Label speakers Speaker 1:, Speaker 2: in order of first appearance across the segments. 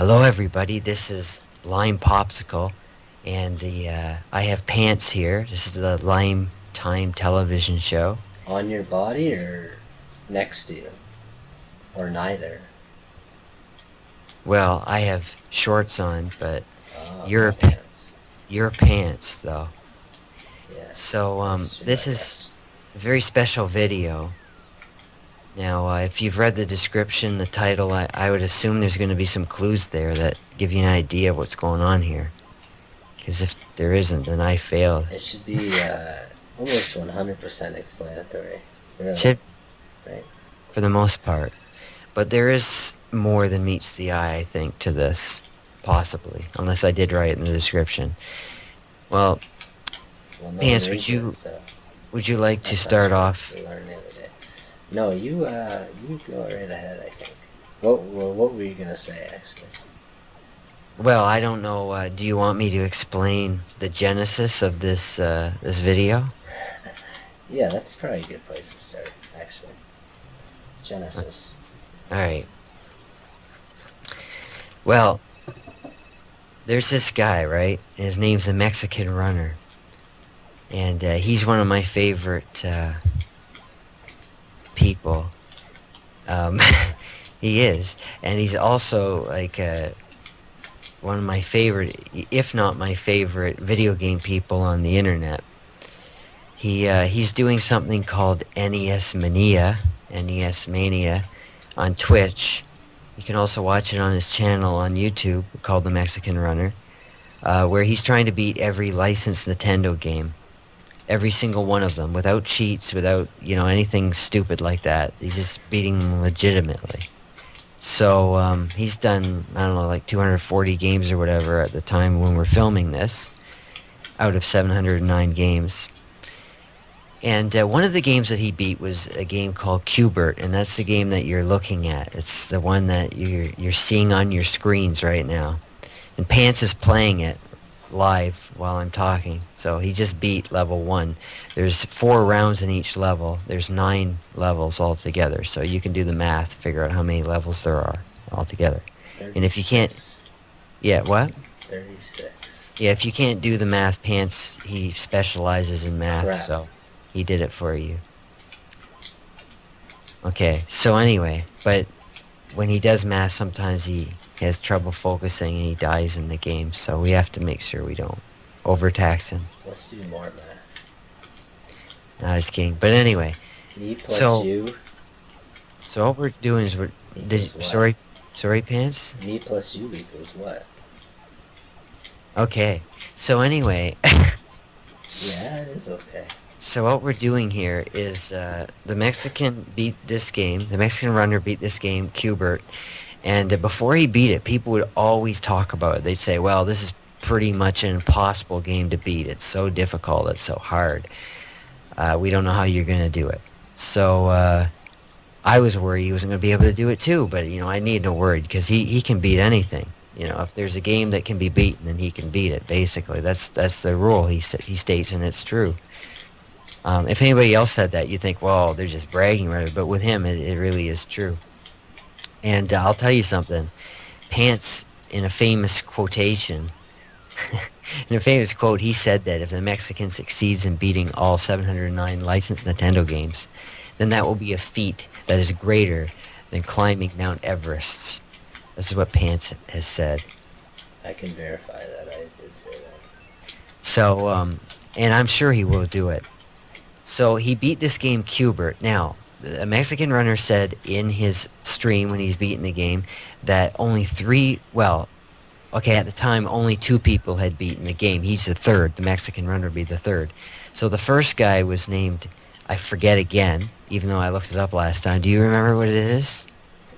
Speaker 1: Hello, everybody. This is Lime Popsicle, and I have Pants here. This is the Lime Time television show.
Speaker 2: On your body or next to you? Or neither?
Speaker 1: Well, I have shorts on, but
Speaker 2: Oh,
Speaker 1: your
Speaker 2: no pants.
Speaker 1: your pants, though.
Speaker 2: Yeah,
Speaker 1: So
Speaker 2: that's true,
Speaker 1: this
Speaker 2: I
Speaker 1: is
Speaker 2: guess.
Speaker 1: a very special video. Now, if you've read the description, the title, I would assume there's going to be some clues there that give you an idea of what's going on here. Because if there isn't, then I failed.
Speaker 2: It should be almost 100% explanatory. Really,
Speaker 1: Should,
Speaker 2: right?
Speaker 1: for the most part. But there is more than meets the eye, I think, to this. Possibly. Unless I did write it in the description. Well,
Speaker 2: Well, no one
Speaker 1: Pants,
Speaker 2: reads it, so
Speaker 1: would you like to
Speaker 2: that's not
Speaker 1: start
Speaker 2: true.
Speaker 1: off?
Speaker 2: We learned the other day. No, you go right ahead, I think. What were you gonna say, actually?
Speaker 1: Well, I don't know. Do you want me to explain the genesis of this video?
Speaker 2: Yeah, that's probably a good place to start, actually. Genesis.
Speaker 1: All right. Well, there's this guy, right? His name's a Mexican runner, and he's one of my favorite people. He is, and he's also like one of my favorite, if not my favorite, video game people on the internet. He's doing something called NES Mania on Twitch. You can also watch it on his channel on YouTube called The Mexican Runner, where he's trying to beat every licensed Nintendo game. Every single one of them, without cheats, without, anything stupid like that. He's just beating them legitimately. So, he's done, I don't know, like 240 games or whatever at the time when we're filming this, out of 709 games. And one of the games that he beat was a game called Q Bert, and that's the game that you're looking at. It's the one that you're seeing on your screens right now. And Pants is playing it live while I'm talking. So he just beat level 1. There's 4 rounds in each level. There's 9 levels altogether. So you can do the math, figure out how many levels there are altogether.
Speaker 2: 36.
Speaker 1: And if you can't... Yeah, what?
Speaker 2: 36.
Speaker 1: Yeah, if you can't do the math, Pants, he specializes in math,
Speaker 2: Crap.
Speaker 1: so he did it for you. Okay, so anyway, but when he does math, sometimes he has trouble focusing and he dies in the game, so we have to make sure we don't overtax him.
Speaker 2: Let's do more math.
Speaker 1: No, I was kidding. But anyway,
Speaker 2: Me plus
Speaker 1: So-
Speaker 2: you
Speaker 1: so what we're doing is
Speaker 2: equals what?
Speaker 1: Sorry, Pants?
Speaker 2: Me plus you equals what?
Speaker 1: Okay, so anyway,
Speaker 2: Yeah, it is okay.
Speaker 1: so what we're doing here is the Mexican beat this game. The Mexican runner beat this game, Q Bert. And before he beat it, people would always talk about it. They'd say, well, this is pretty much an impossible game to beat. It's so difficult. It's so hard. We don't know how you're going to do it. So I was worried he wasn't going to be able to do it too. But, I need no worry because he can beat anything. If there's a game that can be beaten, then he can beat it, basically. That's the rule he states, and it's true. If anybody else said that, you'd think, well, they're just bragging, right? But with him, it really is true. And I'll tell you something. Pants, in a famous quotation, in a famous quote, he said that if the Mexican succeeds in beating all 709 licensed Nintendo games, then that will be a feat that is greater than climbing Mount Everest. This is what Pants has said.
Speaker 2: I can verify that. I did say that.
Speaker 1: So, and I'm sure he will do it. So he beat this game Q Bert. Now, a Mexican runner said in his stream when he's beaten the game that only at the time only 2 people had beaten the game. He's the third. The Mexican runner would be the third. So the first guy was named, I forget again, even though I looked it up last time. Do you remember what it is?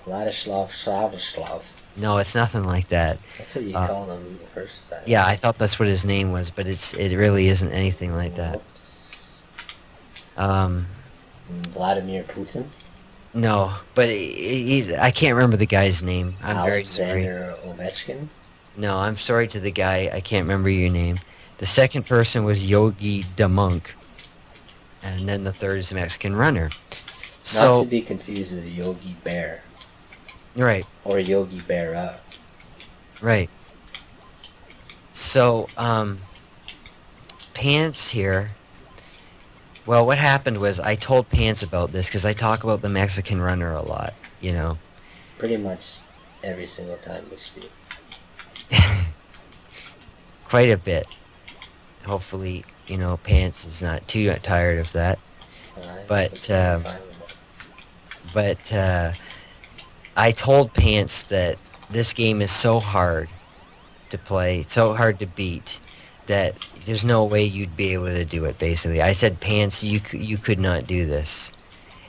Speaker 2: Vladislav.
Speaker 1: No, it's nothing like that.
Speaker 2: That's what you called him the first time.
Speaker 1: Yeah, I thought that's what his name was, but it really isn't anything like that.
Speaker 2: Whoops.
Speaker 1: Um,
Speaker 2: Vladimir Putin.
Speaker 1: no, but I can't remember the guy's name. I'm very sorry.
Speaker 2: Alexander Ovechkin.
Speaker 1: No, I'm sorry to the guy. I can't remember your name. The second person was Yogi the Monk. And then the third is the Mexican runner.
Speaker 2: Not to be confused with Yogi Bear.
Speaker 1: Right.
Speaker 2: Or Yogi Berra.
Speaker 1: Right. So, Pants here. Well, what happened was I told Pants about this because I talk about the Mexican runner a lot, you know.
Speaker 2: Pretty much every single time we speak.
Speaker 1: Quite a bit. Hopefully, you know, Pants is not too tired of that.
Speaker 2: I'm
Speaker 1: But,
Speaker 2: completely fine with it.
Speaker 1: I told Pants that this game is so hard to play, so hard to beat, that there's no way you'd be able to do it, basically. I said, Pants, you could not do this.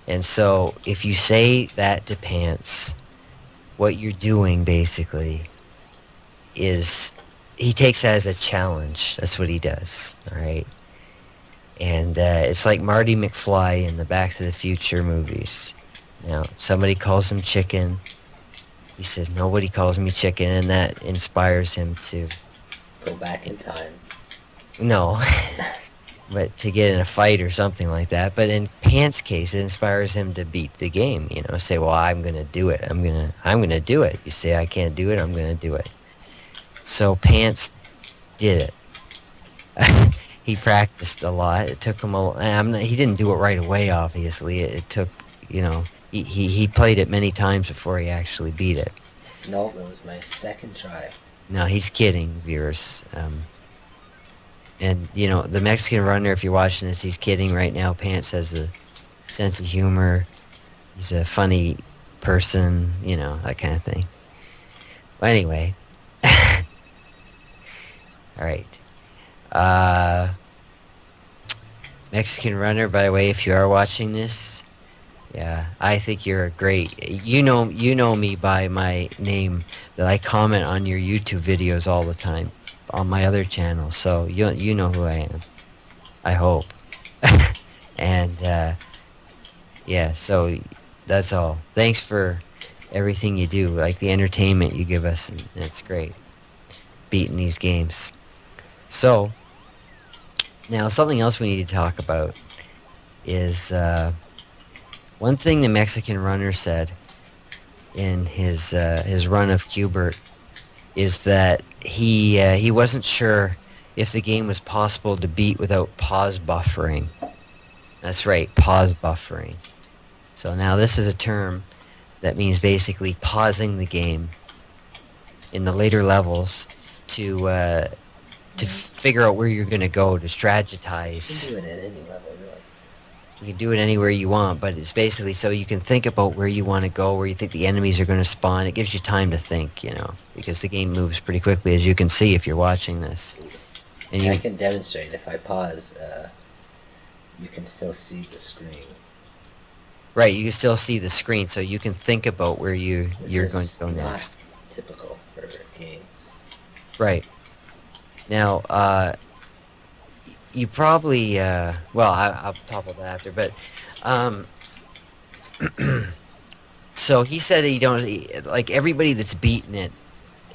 Speaker 1: And so if you say that to Pants, what you're doing, basically, is he takes that as a challenge. That's what he does, all right? And it's like Marty McFly in the Back to the Future movies. Now, somebody calls him chicken. He says, nobody calls me chicken, and that inspires him to...
Speaker 2: Go back in time.
Speaker 1: No, but to get in a fight or something like that. But in Pants' case, it inspires him to beat the game. You know, say, well, I'm gonna do it. I'm gonna do it. You say I can't do it, I'm gonna do it. So Pants did it. He practiced a lot. It took him he didn't do it right away, obviously. It took, you know, he played it many times before he actually beat it.
Speaker 2: Nope, it was my second try.
Speaker 1: No, he's kidding, viewers. And, you know, the Mexican runner, if you're watching this, he's kidding right now. Pants has a sense of humor. He's a funny person, you know, that kind of thing. Well, anyway. Alright. Mexican runner, by the way, if you are watching this, yeah, I think you're great. You know me by my name, that I comment on your YouTube videos all the time on my other channel, so you know who I am. I hope. And yeah, so that's all. Thanks for everything you do, like the entertainment you give us, and it's great beating these games. So now something else we need to talk about is one thing the Mexican runner said in his run of Q Bert is that he wasn't sure if the game was possible to beat without pause buffering. That's right, pause buffering. So now this is a term that means basically pausing the game in the later levels to figure out where you're going to go, to strategize.
Speaker 2: You can do it at any level, really.
Speaker 1: You can do it anywhere you want, but it's basically so you can think about where you want to go, where you think the enemies are going to spawn. It gives you time to think, you know, because the game moves pretty quickly, as you can see if you're watching this. And
Speaker 2: I can demonstrate. If I pause, you can still see the screen.
Speaker 1: Right, you can still see the screen, so you can think about where you're going to go next.
Speaker 2: Typical for games.
Speaker 1: Right. Now, you probably, well, I'll talk about that after, but, so he said like everybody that's beaten it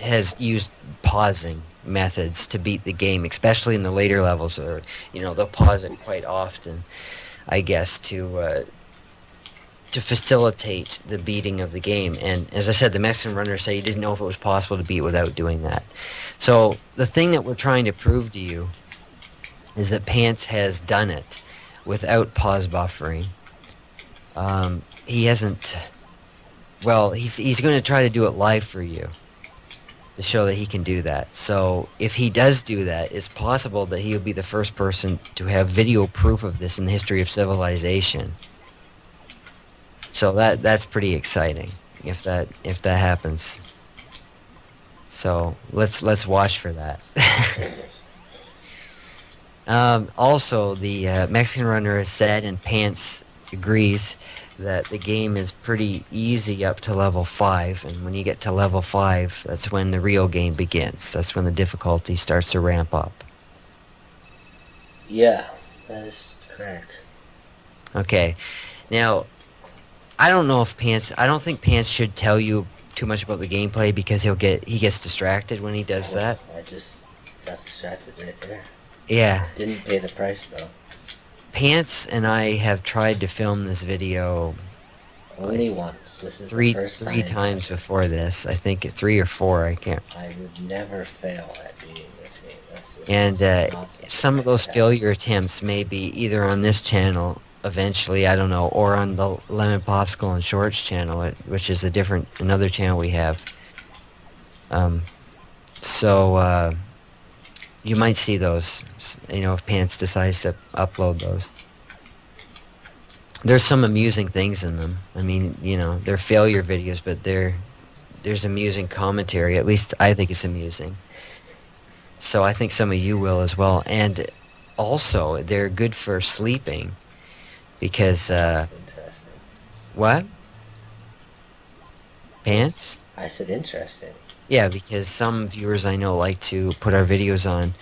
Speaker 1: has used pausing methods to beat the game, especially in the later levels, or, you know, they'll pause it quite often, I guess, to facilitate the beating of the game. And as I said, the Mexican runner said he didn't know if it was possible to beat without doing that. So the thing that we're trying to prove to you is that Pants has done it without pause buffering. He hasn't... Well, he's going to try to do it live for you to show that he can do that. So if he does do that, it's possible that he'll be the first person to have video proof of this in the history of civilization. So that's pretty exciting if that happens. So let's watch for that. Also, the Mexican runner has said, and Pants agrees, that the game is pretty easy up to level 5, and when you get to level 5, that's when the real game begins. That's when the difficulty starts to ramp up.
Speaker 2: Yeah, that is correct.
Speaker 1: Okay, now I don't know if Pants. I don't think Pants should tell you too much about the gameplay because he gets distracted when he does that.
Speaker 2: I just got distracted right there.
Speaker 1: Yeah.
Speaker 2: Didn't pay the price though.
Speaker 1: Pants and I have tried to film this video
Speaker 2: Only once. This is the
Speaker 1: three
Speaker 2: first
Speaker 1: three
Speaker 2: time
Speaker 1: times before this. I think 3 or 4. I can't.
Speaker 2: I would never fail at beating this game. That's
Speaker 1: And
Speaker 2: just not something
Speaker 1: some
Speaker 2: I
Speaker 1: of those
Speaker 2: could have.
Speaker 1: failure attempts may be either on this channel eventually, I don't know, or on the Lemon Popsicle and Shorts channel, which is another channel we have. Um, so you might see those, if Pants decides to upload those. There's some amusing things in them. I mean, they're failure videos, but there's amusing commentary. At least I think it's amusing. So I think some of you will as well. And also, they're good for sleeping because,
Speaker 2: Interesting.
Speaker 1: what? Pants?
Speaker 2: I said interesting.
Speaker 1: Yeah, because some viewers I know like to put our videos on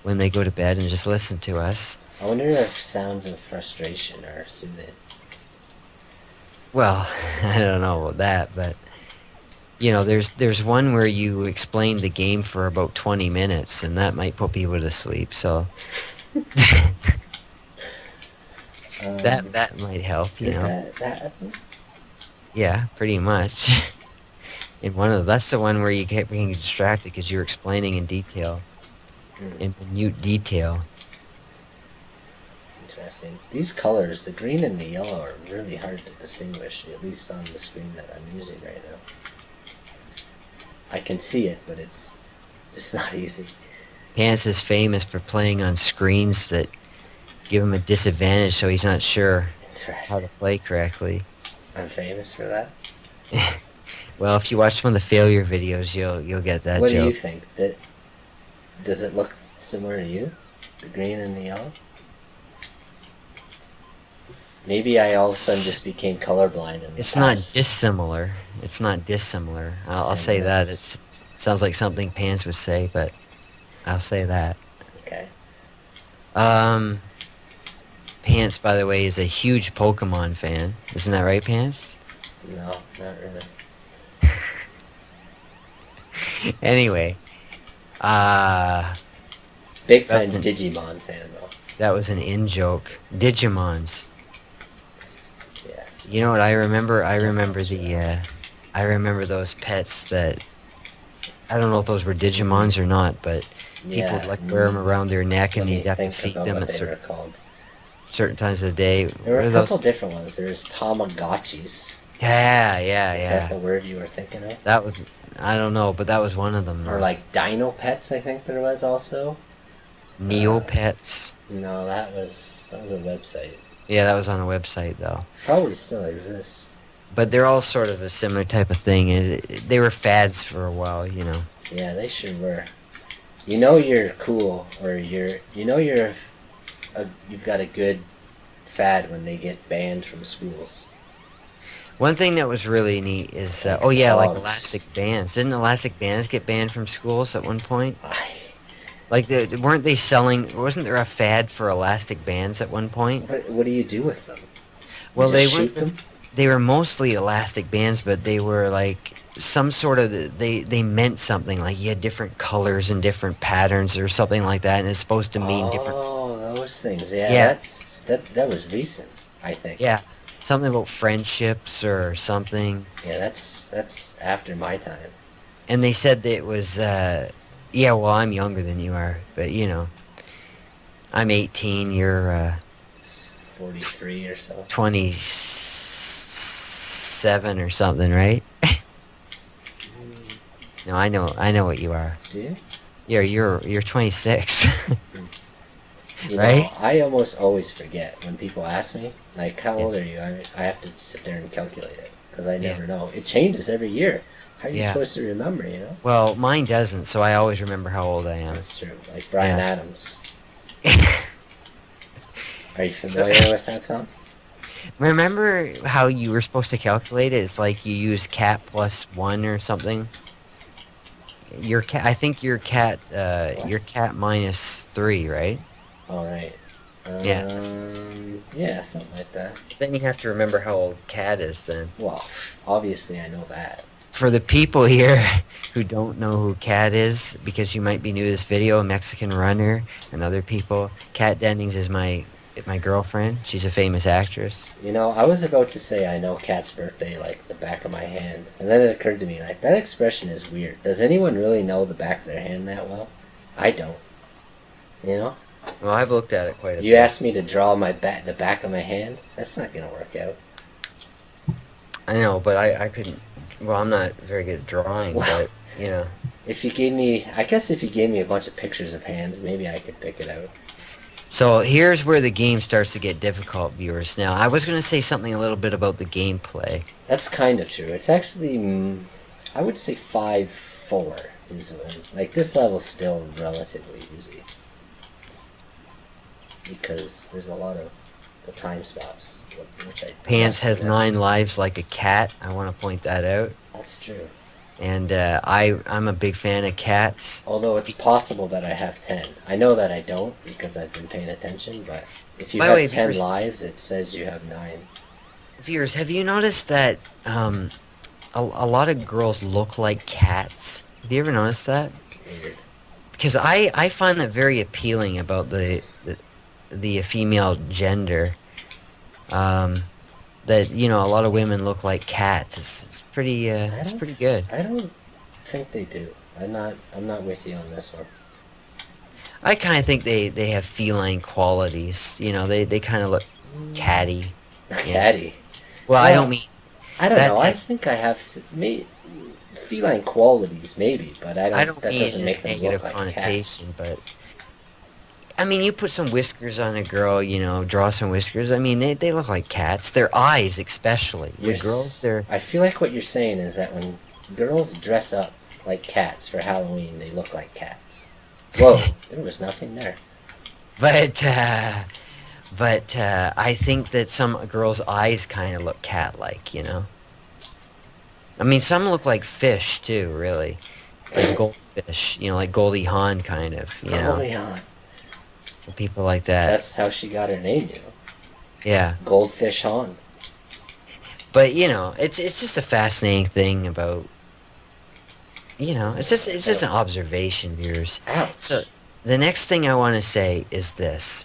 Speaker 1: when they go to bed and just listen to us.
Speaker 2: I wonder if sounds of frustration are soothing.
Speaker 1: Well, I don't know about that, but there's one where you explain the game for about 20 minutes, and that might put people to sleep. So that might help,
Speaker 2: Did that happen?
Speaker 1: Yeah, pretty much. That's the one where you get being distracted because you're explaining in detail, in minute detail.
Speaker 2: Interesting. These colors, the green and the yellow, are really hard to distinguish, at least on the screen that I'm using right now. I can see it, but it's just not easy.
Speaker 1: Pants is famous for playing on screens that give him a disadvantage, so he's not sure how to play correctly.
Speaker 2: I'm famous for that?
Speaker 1: Well, if you watch one of the failure videos, you'll get that
Speaker 2: joke. What
Speaker 1: do
Speaker 2: you think? Does it look similar to you? The green and the yellow? Maybe I all of a sudden just became colorblind.
Speaker 1: It's not dissimilar. It's not dissimilar. I'll say that. It sounds like something Pants would say, but I'll say that.
Speaker 2: Okay.
Speaker 1: Pants, by the way, is a huge Pokemon fan. Isn't that right, Pants?
Speaker 2: No, not really.
Speaker 1: Anyway,
Speaker 2: big time Digimon fan though.
Speaker 1: That was an in-joke. Digimons.
Speaker 2: Yeah.
Speaker 1: You know what I remember? I remember those pets that, I don't know if those were Digimons or not, but people would wear them around their neck and you'd have to feed them at certain times of the day.
Speaker 2: There were a couple different ones. There's Tamagotchis.
Speaker 1: Yeah.
Speaker 2: Is that the word you were thinking of?
Speaker 1: That was, I don't know, but that was one of them.
Speaker 2: Or like Dino Pets, I think there was also.
Speaker 1: Neopets.
Speaker 2: No, that was a website.
Speaker 1: Yeah, that was on a website though.
Speaker 2: Probably still exists.
Speaker 1: But they're all sort of a similar type of thing. They were fads for a while,
Speaker 2: Yeah, they sure were. You're cool, or you've got a good fad when they get banned from schools.
Speaker 1: One thing that was really neat is, like elastic bands. Didn't elastic bands get banned from schools at one point? Like, wasn't there a fad for elastic bands at one point?
Speaker 2: What do you do with them?
Speaker 1: Well, they were mostly elastic bands, but they were like some sort of, they meant something, like you had different colors and different patterns or something like that, and it's supposed to mean different.
Speaker 2: Oh, those things. Yeah. That was recent, I think.
Speaker 1: Yeah. Something about friendships or something.
Speaker 2: Yeah, that's after my time.
Speaker 1: And they said that it was, well, I'm younger than you are, but I'm 18, you're
Speaker 2: 43 or so.
Speaker 1: 27 or something, right? No, I know what you are.
Speaker 2: Do you?
Speaker 1: Yeah, you're 26.
Speaker 2: Right? I almost always forget when people ask me, like, how old are you? I have to sit there and calculate it, because I never know. It changes every year. How are you supposed to remember,
Speaker 1: Well, mine doesn't, so I always remember how old I am.
Speaker 2: That's true. Like Bryan Adams. Are you familiar with that song?
Speaker 1: Remember how you were supposed to calculate it? It's like you use cat plus 1 or something. I think your cat minus 3, right?
Speaker 2: All right.
Speaker 1: Yeah,
Speaker 2: something like that.
Speaker 1: Then you have to remember how old cat is then.
Speaker 2: Well, obviously I know that.
Speaker 1: For the people here who don't know who Cat is, because you might be new to this video, a Mexican runner and other people, Kat Dennings is my my girlfriend. She's a famous actress.
Speaker 2: You know, I was about to say I know Kat's birthday like the back of my hand, and then it occurred to me like that expression is weird. Does anyone really know the back of their hand that well? I don't. You know?
Speaker 1: Well, I've looked at it quite a
Speaker 2: You
Speaker 1: bit.
Speaker 2: asked me to draw the back of my hand. That's not gonna work out.
Speaker 1: I know, but I couldn't. Well, I'm not very good at drawing,
Speaker 2: Well,
Speaker 1: but you know.
Speaker 2: if you gave me, I guess if you gave me a bunch of pictures of hands, maybe I could pick it out.
Speaker 1: So here's where the game starts to get difficult, viewers. Now, I was going to say something a little bit about the gameplay.
Speaker 2: That's kind of true. It's actually, I would say 5-4 is when, like, this level's still relatively easy. Because there's a lot of the time stops, which I
Speaker 1: Pants has
Speaker 2: missed.
Speaker 1: 9 lives like a cat. I want to point that out.
Speaker 2: That's true.
Speaker 1: And I'm a big fan of cats.
Speaker 2: Although it's possible that I have 10. I know that I don't because I've been paying attention, but if you
Speaker 1: By the
Speaker 2: have
Speaker 1: way,
Speaker 2: 10
Speaker 1: viewers,
Speaker 2: lives, it says you have 9.
Speaker 1: viewers, have you noticed that a lot of girls look like cats? Have you ever noticed that?
Speaker 2: Weird.
Speaker 1: Because I find that very appealing about the female gender. That you know a lot of women look like cats. It's pretty good.
Speaker 2: I don't think they do. I'm not with you on this one.
Speaker 1: I kind of think they have feline qualities. You know, they kind of look catty.
Speaker 2: Catty.
Speaker 1: Well, I don't mean
Speaker 2: I don't
Speaker 1: that.
Speaker 2: know. I think I have feline qualities, maybe, but
Speaker 1: I don't
Speaker 2: that
Speaker 1: mean
Speaker 2: doesn't
Speaker 1: in
Speaker 2: make
Speaker 1: a
Speaker 2: them
Speaker 1: negative
Speaker 2: look like cats.
Speaker 1: connotation, but I mean, you put some whiskers on a girl, you know, draw some whiskers. I mean, they look like cats. Their eyes, especially. With girls, they're.
Speaker 2: I feel like what you're saying is that when girls dress up like cats for Halloween, they look like cats. Whoa, there was nothing there.
Speaker 1: But I think that some girls' eyes kind of look cat-like, you know. I mean, some look like fish too, really, like goldfish, you know, like Goldie Hawn kind of, you know.
Speaker 2: Goldie Hawn.
Speaker 1: People like that.
Speaker 2: That's how she got her name, you know.
Speaker 1: Yeah.
Speaker 2: Goldfish Hawn.
Speaker 1: But you know, it's just a fascinating thing about. You know, it's just an observation, viewers.
Speaker 2: Ouch.
Speaker 1: So the next thing I want to say is this.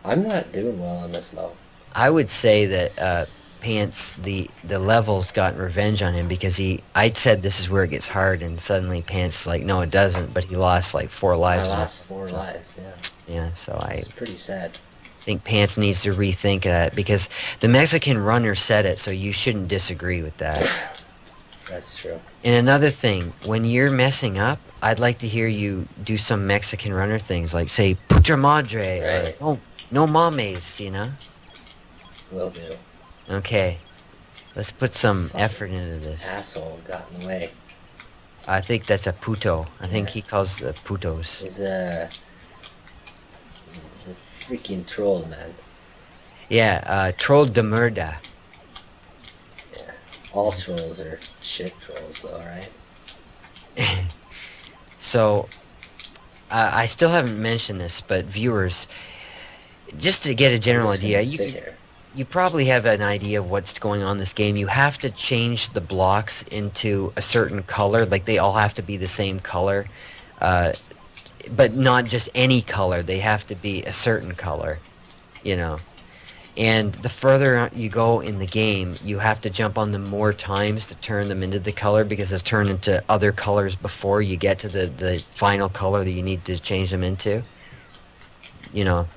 Speaker 2: I'm not doing well on this level.
Speaker 1: I would say that Pants the level's gotten revenge on him because I said this is where it gets hard and suddenly Pants is like no it doesn't, but he lost like 4 lives.
Speaker 2: I lost 4 lives, yeah.
Speaker 1: Yeah, so
Speaker 2: It's pretty sad.
Speaker 1: I think Pants needs to rethink that because the Mexican runner said it, so you shouldn't disagree with that.
Speaker 2: That's true.
Speaker 1: And another thing, when you're messing up, I'd like to hear you do some Mexican runner things, like say "pucha madre"
Speaker 2: Right.
Speaker 1: or "no mames," you know.
Speaker 2: Will do.
Speaker 1: Okay, let's put some
Speaker 2: Fucking
Speaker 1: effort into this.
Speaker 2: Asshole got in the way.
Speaker 1: I think that's a puto. I think
Speaker 2: Yeah.
Speaker 1: he calls putos.
Speaker 2: He's a freaking troll, man.
Speaker 1: Yeah, troll de murda.
Speaker 2: Yeah. All trolls are shit trolls, though, right?
Speaker 1: So, I still haven't mentioned this, but viewers, just to get a general
Speaker 2: I'm just gonna
Speaker 1: idea,
Speaker 2: sit here.
Speaker 1: you probably have an idea of what's going on in this game. You have to change the blocks into a certain color, like they all have to be the same color, but not just any color. They have to be a certain color, you know. And the further you go in the game, you have to jump on them more times to turn them into the color because it's turned into other colors before you get to the final color that you need to change them into. You know,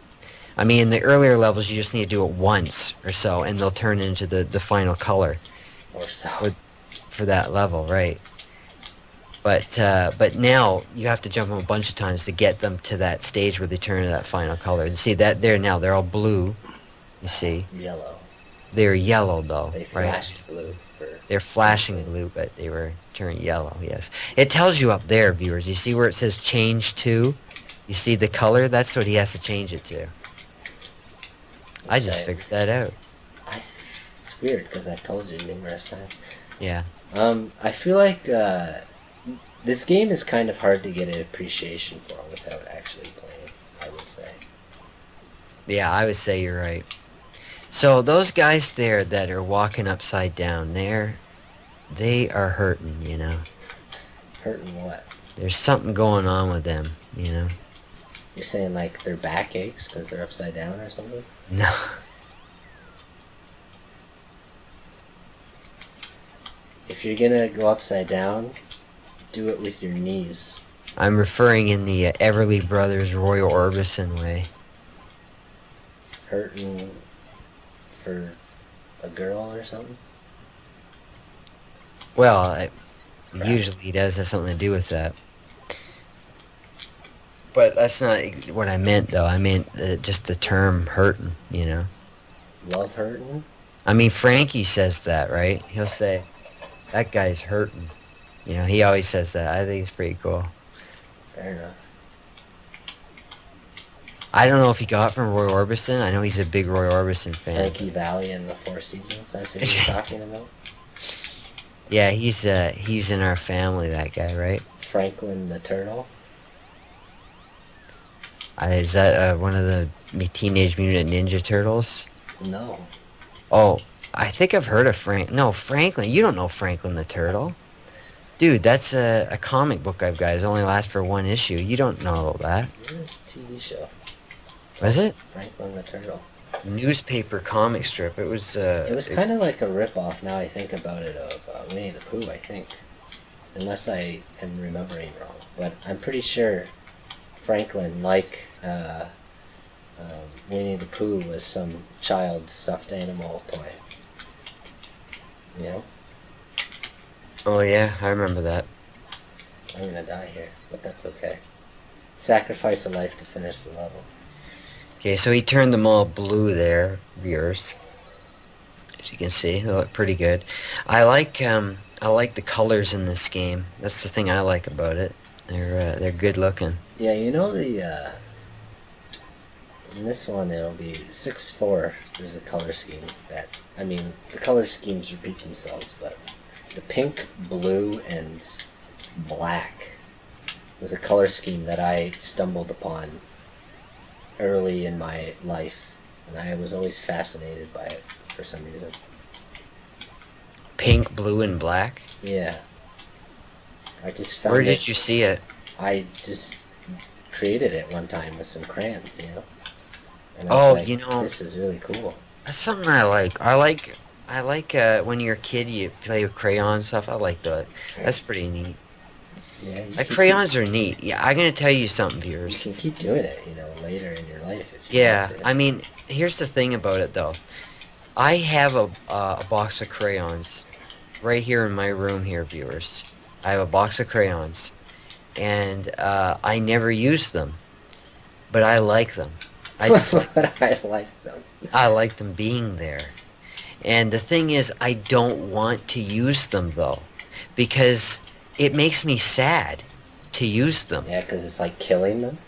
Speaker 1: I mean, in the earlier levels, you just need to do it once or so, and they'll turn into the final color
Speaker 2: Or so.
Speaker 1: for that level, right? But now you have to jump them a bunch of times to get them to that stage where they turn to that final color. And see that there now they're all blue. You see,
Speaker 2: Yellow.
Speaker 1: they're yellow though,
Speaker 2: They
Speaker 1: right?
Speaker 2: flashed blue.
Speaker 1: They're flashing blue, but they were turning yellow. Yes, it tells you up there, viewers. You see where it says change to? You see the color? That's what he has to change it to. I just figured that out.
Speaker 2: It's weird because I've told you numerous times.
Speaker 1: Yeah.
Speaker 2: I feel like this game is kind of hard to get an appreciation for without actually playing, I would say.
Speaker 1: Yeah, I would say you're right. So those guys there that are walking upside down, they are hurting, you know.
Speaker 2: Hurting what?
Speaker 1: There's something going on with them, you know.
Speaker 2: You're saying like their back aches because they're upside down or something?
Speaker 1: No.
Speaker 2: If you're gonna go upside down, do it with your knees.
Speaker 1: I'm referring in the Everly Brothers Roy Orbison way.
Speaker 2: Hurting for a girl or something?
Speaker 1: Well, usually it does have something to do with that. But that's not what I meant, though. I meant just the term hurting, you know?
Speaker 2: Love hurting?
Speaker 1: I mean, Frankie says that, right? He'll say, that guy's hurting. You know, he always says that. I think it's pretty cool.
Speaker 2: Fair enough.
Speaker 1: I don't know if he got it from Roy Orbison. I know he's a big Roy Orbison fan.
Speaker 2: Frankie Valli and the Four Seasons, that's who you're talking about?
Speaker 1: Yeah, he's in our family, that guy, right?
Speaker 2: Franklin the Turtle?
Speaker 1: Is that one of the Teenage Mutant Ninja Turtles?
Speaker 2: No.
Speaker 1: Oh, I think I've heard of Franklin. You don't know Franklin the Turtle. Dude, that's a comic book I've got. It only lasts for one issue. You don't know that.
Speaker 2: It was a TV show.
Speaker 1: Was it?
Speaker 2: Franklin the Turtle.
Speaker 1: Newspaper comic strip. It was
Speaker 2: kind of like a rip-off, now I think about it, of Winnie the Pooh, I think. Unless I am remembering wrong. But I'm pretty sure Franklin, like Winnie the Pooh, was some child's stuffed animal toy. You know?
Speaker 1: Oh yeah, I remember that.
Speaker 2: I'm gonna die here, but that's okay. Sacrifice a life to finish the level.
Speaker 1: Okay, so he turned them all blue there, viewers. As you can see, they look pretty good. I like the colors in this game. That's the thing I like about it. They're good looking.
Speaker 2: Yeah, you know the in this one it'll be 6-4. There's a color scheme that, I mean, the color schemes repeat themselves, but the pink, blue, and black was a color scheme that I stumbled upon early in my life, and I was always fascinated by it for some reason.
Speaker 1: Pink, blue, and black?
Speaker 2: Yeah. I just found
Speaker 1: Where did you see it?
Speaker 2: I just created it one time with some crayons, you know? And I was like,
Speaker 1: you know,
Speaker 2: this is really cool.
Speaker 1: That's something I like. I like when you're a kid, you play with crayon stuff. I like that. That's pretty neat.
Speaker 2: Yeah,
Speaker 1: crayons are neat. Yeah, I'm gonna tell you something, viewers.
Speaker 2: You can keep doing it, you know, later in your life if you
Speaker 1: Yeah,
Speaker 2: want to.
Speaker 1: I mean, here's the thing about it, though. I have a box of crayons right here in my room here, viewers. I have a box of crayons, and I never use them, but I like them. I just
Speaker 2: I like them.
Speaker 1: I like them being there. And the thing is, I don't want to use them, though, because it makes me sad to use them.
Speaker 2: Yeah, because it's like killing them.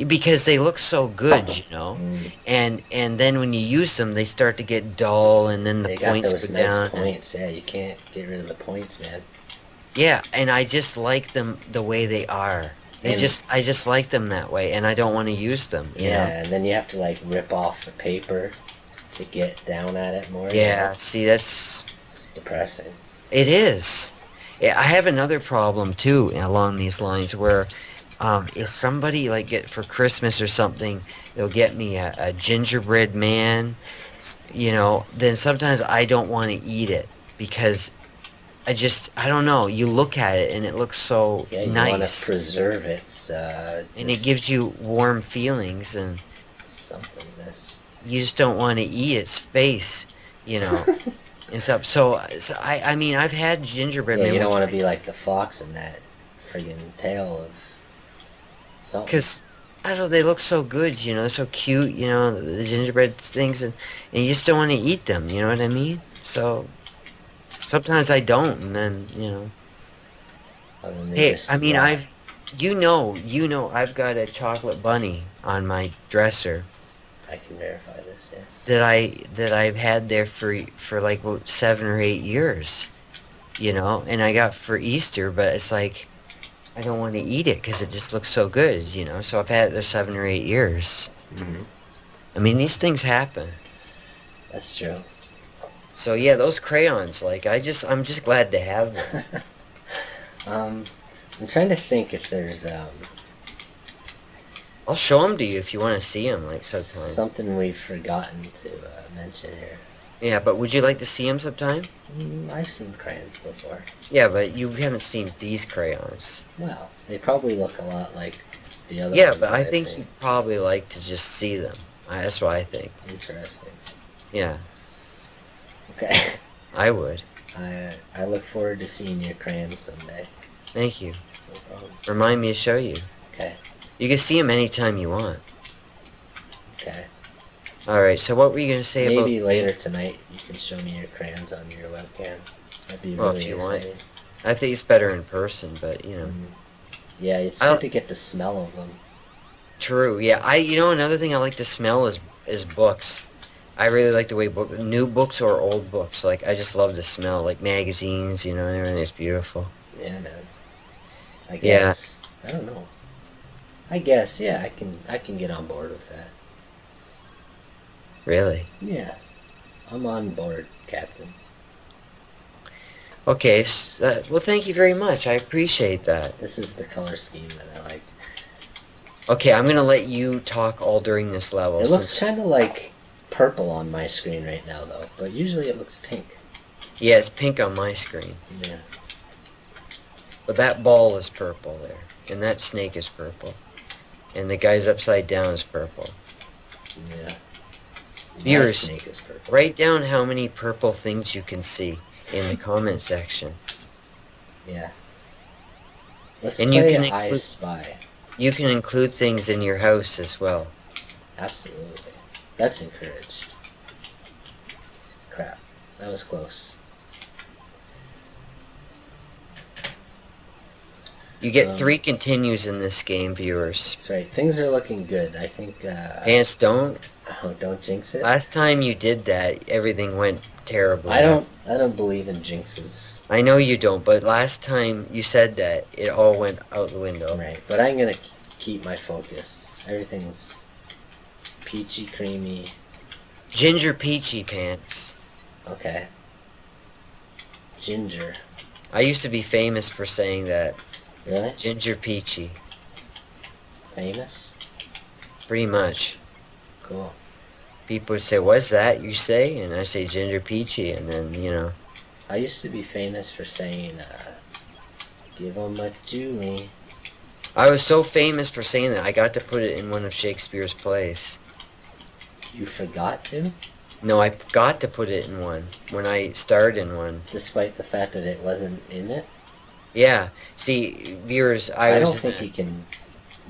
Speaker 1: Because they look so good, you know. And then when you use them, they start to get dull, and then the points
Speaker 2: those
Speaker 1: go
Speaker 2: nice
Speaker 1: down.
Speaker 2: Points, yeah. You can't get rid of the points, man.
Speaker 1: Yeah, and I just like them the way they are. I just like them that way, and I don't want to use them. You know?
Speaker 2: And then you have to like rip off the paper to get down at it more.
Speaker 1: Yeah,
Speaker 2: you know?
Speaker 1: see, it's
Speaker 2: depressing.
Speaker 1: It is. Yeah, I have another problem too along these lines where if somebody for Christmas or something, they'll get me a gingerbread man, you know, then sometimes I don't want to eat it because I don't know. You look at it and it looks so
Speaker 2: nice. You want to preserve it.
Speaker 1: And it gives you warm feelings and
Speaker 2: somethingness.
Speaker 1: You just don't want to eat its face, you know. And stuff. So I mean, I've had gingerbread man.
Speaker 2: You don't want to be like the fox in that friggin' tale of something.
Speaker 1: Because, I don't know, they look so good, you know, they're so cute, you know, the gingerbread things, and you just don't want to eat them, you know what I mean? So, sometimes I don't, and then, you know. Hey, I mean, I've got a chocolate bunny on my dresser.
Speaker 2: I can verify this, yes.
Speaker 1: That I've had there for like about 7 or 8 years, you know, and I got for Easter, but it's like I don't want to eat it because it just looks so good, you know. So I've had it there 7 or 8 years.
Speaker 2: Mm-hmm.
Speaker 1: I mean, these things happen.
Speaker 2: That's true.
Speaker 1: So yeah, those crayons, like I'm just glad to have them.
Speaker 2: I'm trying to think if there's
Speaker 1: I'll show them to you if you want to see them, like sometime.
Speaker 2: Something we've forgotten to mention here.
Speaker 1: Yeah, but would you like to see them sometime?
Speaker 2: I've seen crayons before.
Speaker 1: Yeah, but you haven't seen these crayons.
Speaker 2: Well, they probably look a lot like the other
Speaker 1: Yeah,
Speaker 2: ones
Speaker 1: but
Speaker 2: that
Speaker 1: I
Speaker 2: I've
Speaker 1: think
Speaker 2: seen.
Speaker 1: you'd probably like to just see them. That's what I think.
Speaker 2: Interesting.
Speaker 1: Yeah.
Speaker 2: Okay.
Speaker 1: I would.
Speaker 2: I look forward to seeing your crayons someday.
Speaker 1: Thank you.
Speaker 2: No problem.
Speaker 1: Remind me to show you.
Speaker 2: Okay.
Speaker 1: You can see them anytime you want.
Speaker 2: Okay.
Speaker 1: Alright, so what were you going to say about...
Speaker 2: Maybe later tonight you can show me your crayons on your webcam. That'd be
Speaker 1: Well,
Speaker 2: really
Speaker 1: if you
Speaker 2: exciting.
Speaker 1: want. I think it's better in person, but, you know.
Speaker 2: Yeah, it's good to get the smell of them.
Speaker 1: True, yeah. You know, another thing I like to smell is books. I really like the way new books or old books. Like, I just love the smell. Like magazines, you know, and everything is beautiful.
Speaker 2: Yeah, man. I guess. Yeah. I don't know. I guess, yeah, I can get on board with that.
Speaker 1: Really?
Speaker 2: Yeah. I'm on board, Captain.
Speaker 1: Okay, well, thank you very much. I appreciate that.
Speaker 2: This is the color scheme that I like.
Speaker 1: Okay, I'm gonna let you talk all during this level.
Speaker 2: It looks kind of like purple on my screen right now, though, but usually it looks pink.
Speaker 1: Yeah, it's pink on my screen.
Speaker 2: Yeah.
Speaker 1: But that ball is purple there, and that snake is purple, and the guy's upside down is purple.
Speaker 2: Yeah.
Speaker 1: Viewers,
Speaker 2: snake is purple.
Speaker 1: write down how many purple things you can see in the comment section.
Speaker 2: Yeah. Let's
Speaker 1: and
Speaker 2: play
Speaker 1: you can
Speaker 2: I Spy.
Speaker 1: You can include things in your house as well.
Speaker 2: Absolutely. That's encouraged. Crap. That was close.
Speaker 1: You get 3 continues in this game, viewers.
Speaker 2: That's right. Things are looking good. I think...
Speaker 1: Pants, don't...
Speaker 2: Oh, don't jinx it.
Speaker 1: Last time you did that, everything went terribly.
Speaker 2: I don't believe in jinxes.
Speaker 1: I know you don't, but last time you said that, it all went out the window.
Speaker 2: Right, but I'm gonna keep my focus. Everything's peachy, creamy.
Speaker 1: Ginger peachy pants.
Speaker 2: Okay. Ginger.
Speaker 1: I used to be famous for saying that.
Speaker 2: Really?
Speaker 1: Ginger peachy.
Speaker 2: Famous?
Speaker 1: Pretty much.
Speaker 2: Cool.
Speaker 1: People would say, "What's that you say?" And I say ginger peachy, and then, you know.
Speaker 2: I used to be famous for saying, give 'em a Julie.
Speaker 1: I was so famous for saying that, I got to put it in one of Shakespeare's plays.
Speaker 2: You forgot to?
Speaker 1: No, I got to put it in one, when I starred in one.
Speaker 2: Despite the fact that it wasn't in it?
Speaker 1: Yeah. See, viewers, I
Speaker 2: don't think you can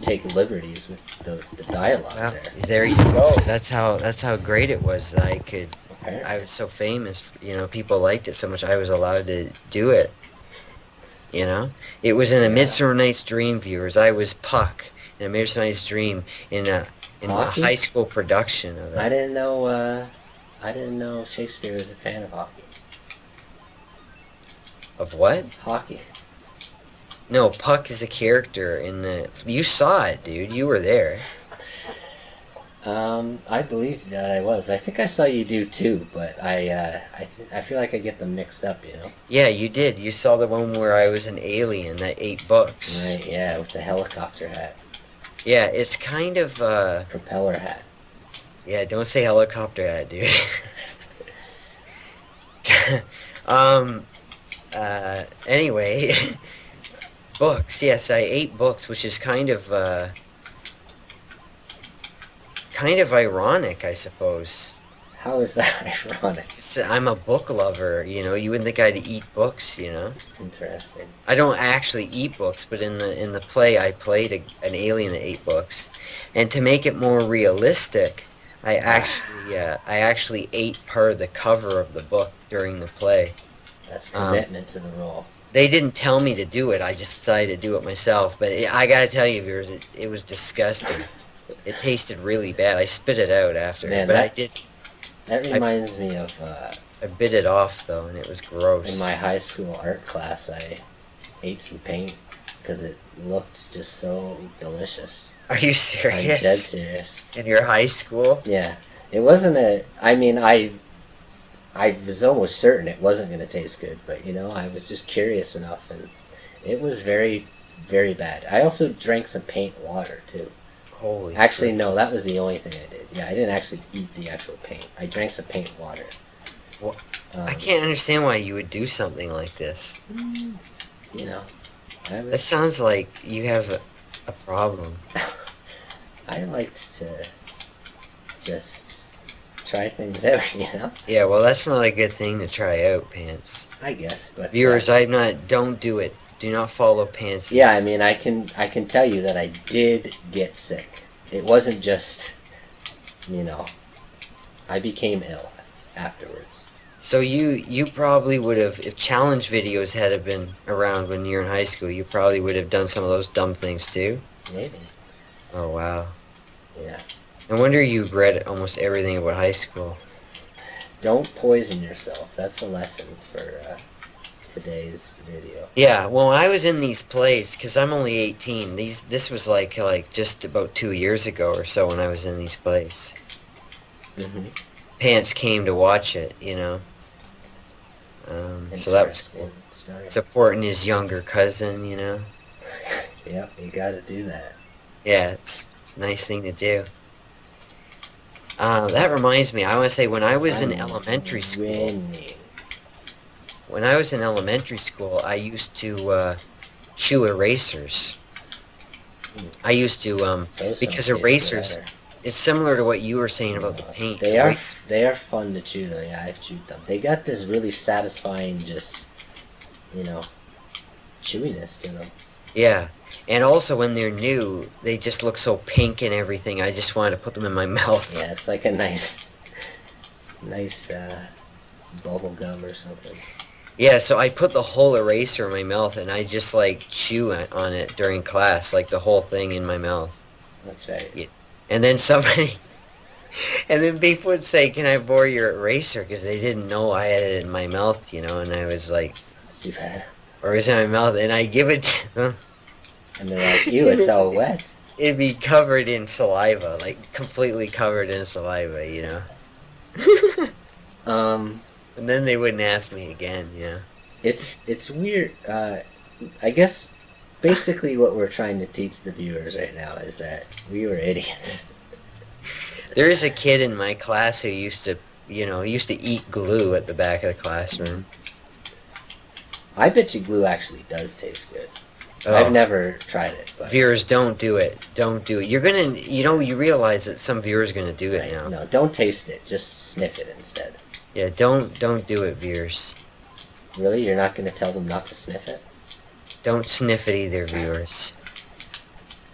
Speaker 2: take liberties with the dialogue there.
Speaker 1: There you go. That's how great it was that I could...
Speaker 2: Apparently.
Speaker 1: I was so famous, you know, people liked it so much I was allowed to do it. You know? It was in A Midsummer Night's Dream, viewers. I was Puck in A Midsummer Night's Dream in a high school production of it.
Speaker 2: I didn't know Shakespeare was a fan of hockey.
Speaker 1: Of what?
Speaker 2: Hockey.
Speaker 1: No, Puck is a character in the... You saw it, dude. You were there.
Speaker 2: I believe that I was. I think I saw you do too, but I feel like I get them mixed up, you know?
Speaker 1: Yeah, you did. You saw the one where I was an alien that ate books.
Speaker 2: Right, yeah, with the helicopter hat.
Speaker 1: Yeah, it's kind of,
Speaker 2: Propeller hat.
Speaker 1: Yeah, don't say helicopter hat, dude. Anyway... Books, yes, I ate books, which is kind of ironic, I suppose.
Speaker 2: How is that ironic?
Speaker 1: I'm a book lover, you know. You wouldn't think I'd eat books, you know.
Speaker 2: Interesting.
Speaker 1: I don't actually eat books, but in the play, I played an alien that ate books, and to make it more realistic, I actually ate part of the cover of the book during the play.
Speaker 2: That's commitment to the role.
Speaker 1: They didn't tell me to do it. I just decided to do it myself. But I gotta tell you, viewers, it was disgusting. It tasted really bad. I spit it out after.
Speaker 2: Man,
Speaker 1: but I did.
Speaker 2: That reminds me of...
Speaker 1: I bit it off, though, and it was gross.
Speaker 2: In my high school art class, I ate some paint because it looked just so delicious.
Speaker 1: Are you serious?
Speaker 2: I'm dead serious.
Speaker 1: In your high school?
Speaker 2: Yeah. It wasn't I mean, I was almost certain it wasn't going to taste good, but, you know, I was just curious enough, and it was very, very bad. I also drank some paint water, too.
Speaker 1: Holy
Speaker 2: Actually, no, that
Speaker 1: Christmas.
Speaker 2: was the only thing I did. Yeah, I didn't actually eat the actual paint. I drank some paint water.
Speaker 1: Well, I
Speaker 2: Um,
Speaker 1: can't understand why you would do something like this.
Speaker 2: you know, I
Speaker 1: That
Speaker 2: was.
Speaker 1: sounds like you have a problem.
Speaker 2: I liked to just try things out, you know?
Speaker 1: Yeah, well, that's not a good thing to try out, Pants.
Speaker 2: I guess, but
Speaker 1: Viewers, I'm not. Don't do it. Do not follow
Speaker 2: yeah, I
Speaker 1: Pantsy's.
Speaker 2: mean, I can tell you that I did get sick. It wasn't just, you know, I became ill afterwards.
Speaker 1: So you probably would have, if challenge videos had have been around when you were in high school, you probably would have done some of those dumb things too.
Speaker 2: Maybe.
Speaker 1: Oh wow.
Speaker 2: Yeah.
Speaker 1: No wonder you regret almost everything about high school.
Speaker 2: Don't poison yourself. That's a lesson for today's video.
Speaker 1: Yeah, well, I was in these plays because I'm only 18. This was like just about 2 years ago or so when I was in these plays.
Speaker 2: Mm-hmm.
Speaker 1: Pants came to watch it, you know. So that was cool.
Speaker 2: Story.
Speaker 1: Supporting his younger cousin, you know.
Speaker 2: Yep, you gotta do that.
Speaker 1: Yeah, it's a nice thing to do. That reminds me, I want to say when I was in elementary school, I used to chew erasers. I used to, because erasers, it's similar to what you were saying about the paint.
Speaker 2: They are fun to chew though. Yeah, I've chewed them. They got this really satisfying, just chewiness to them.
Speaker 1: Yeah, and also when they're new, they just look so pink and everything. I just wanted to put them in my mouth.
Speaker 2: Yeah, it's like a nice bubble gum or something.
Speaker 1: Yeah, so I put the whole eraser in my mouth and I just like chew on it during class, like the whole thing in my mouth.
Speaker 2: That's right.
Speaker 1: Yeah. And then somebody, and then people would say, "Can I borrow your eraser?" Because they didn't know I had it in my mouth, you know. And I was like,
Speaker 2: "That's too bad."
Speaker 1: Or it was in my mouth, and I give it to them.
Speaker 2: And they're like, "Ew, it's all wet."
Speaker 1: It'd be covered in saliva, like completely covered in saliva, you know. And then they wouldn't ask me again, yeah.
Speaker 2: It's weird. I guess basically what we're trying to teach the viewers right now is that we were idiots.
Speaker 1: There is a kid in my class who used to eat glue at the back of the classroom.
Speaker 2: I bet you glue actually does taste good.
Speaker 1: Oh.
Speaker 2: I've never tried it. But
Speaker 1: viewers, don't do it. Don't do it. You're gonna, you realize that some viewers are gonna do it now.
Speaker 2: No, don't taste it. Just sniff it instead.
Speaker 1: Yeah, don't do it, viewers.
Speaker 2: Really? You're not gonna tell them not to sniff it?
Speaker 1: Don't sniff it either, viewers.